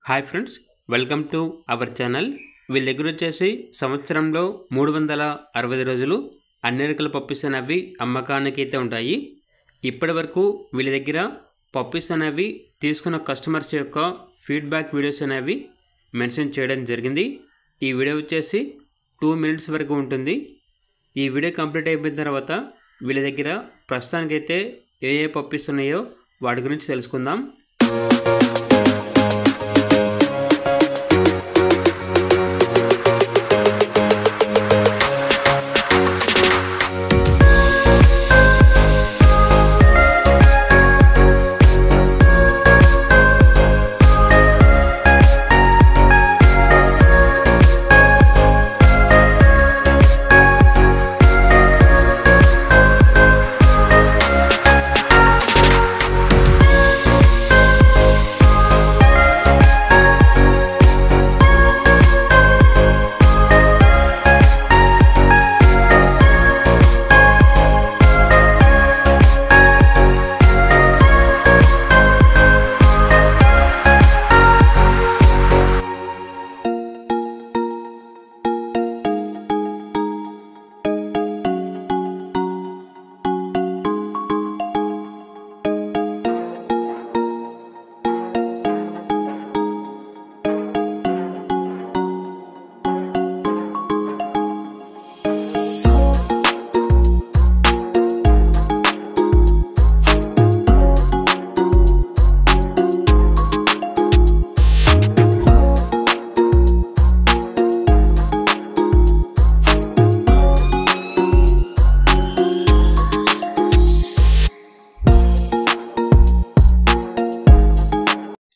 Hi friends, welcome to our channel. వీళ్ళ దగ్గర వచ్చేసి సంవత్సరంలో 365 రోజులు అన్ని రకాల పప్పీస్ అనేవి అమ్మకానికి అయితే ఉంటాయి. ఇప్పటి వరకు వీళ్ళ దగ్గర పప్పీస్ అనేవి తీసుకున్న కస్టమర్స్ యొక్క ఫీడ్బ్యాక్ వీడియోస్ అనేవి మెన్షన్ చేయడం జరిగింది. ఈ వీడియో వచ్చేసి 2 minutes వరకు ఉంటుంది. ఈ వీడియో కంప్లీట్ అయిపోయిన తర్వాత వీళ్ళ దగ్గర ప్రస్తుతానికైతే ఏ పప్పీస్ ఉన్నాయో వాటి గురించి తెలుసుకుందాం.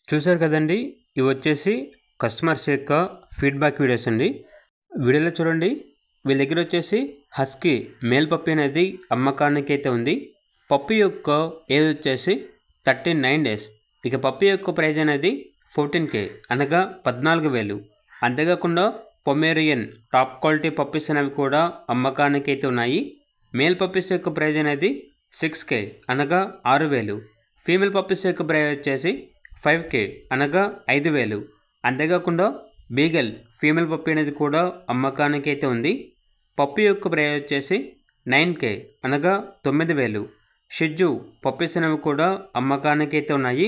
చూసారు కదండి, ఇవి వచ్చేసి కస్టమర్స్ యొక్క ఫీడ్బ్యాక్ వీడియోస్ అండి. వీడియోలో చూడండి, వీళ్ళ దగ్గర వచ్చేసి హస్కీ మేల్ పప్పీ అనేది అమ్మకానికి అయితే ఉంది. పప్పీ యొక్క ఏజ్ వచ్చేసి 39 days. ఇక పప్పీ యొక్క ప్రైజ్ అనేది 14K అనగా 14,000. అంతేకాకుండా పొమేరియన్ టాప్ క్వాలిటీ పప్పీస్ అనేవి కూడా అమ్మకానికి అయితే ఉన్నాయి. మేల్ పప్పీస్ యొక్క ప్రైజ్ అనేది 6K అనగా 6,000. ఫీమేల్ పప్పీస్ యొక్క ప్రైజ్ వచ్చేసి 5K అనగా 5,000. అంతేకాకుండా బీగల్ ఫీమేల్ పప్పీ అనేది కూడా అమ్మకానికి అయితే ఉంది. పప్పీ యొక్క ప్రైజ్ వచ్చేసి 9K అనగా 9,000. షిజ్జు పప్పీస్ అనేవి కూడా అమ్మకానికి అయితే ఉన్నాయి.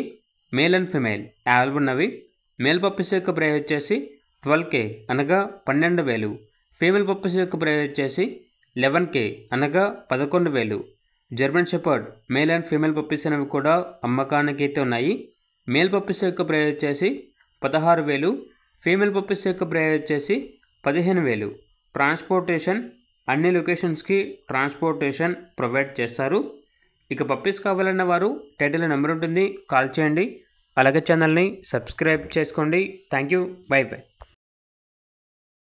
మేల్ అండ్ ఫీమేల్ అవైలబుల్ ఉన్నవి. మేల్ పప్పీస్ యొక్క ప్రైజ్ వచ్చేసి 12K అనగా 12,000. ఫీమేల్ పప్పీస్ యొక్క ప్రైజ్ వచ్చేసి 11K అనగా 11,000. German shepherd male and female puppies అనేవి కూడా అమ్మకానికి అయితే ఉన్నాయి. మేల్ పప్పీస్ యొక్క ప్రైజ్ వచ్చేసి 16,000. ఫీమేల్ పప్పీస్ యొక్క ప్రైజ్ వచ్చేసి 15,000. ట్రాన్స్పోర్టేషన్ అన్ని లొకేషన్స్కి ట్రాన్స్పోర్టేషన్ ప్రొవైడ్ చేస్తారు. ఇక పప్పీస్ కావాలన్న వారు టైటిల్ నెంబర్ ఉంటుంది, కాల్ చేయండి. అలాగే ఛానల్ని సబ్స్క్రైబ్ చేసుకోండి. Thank you. By by.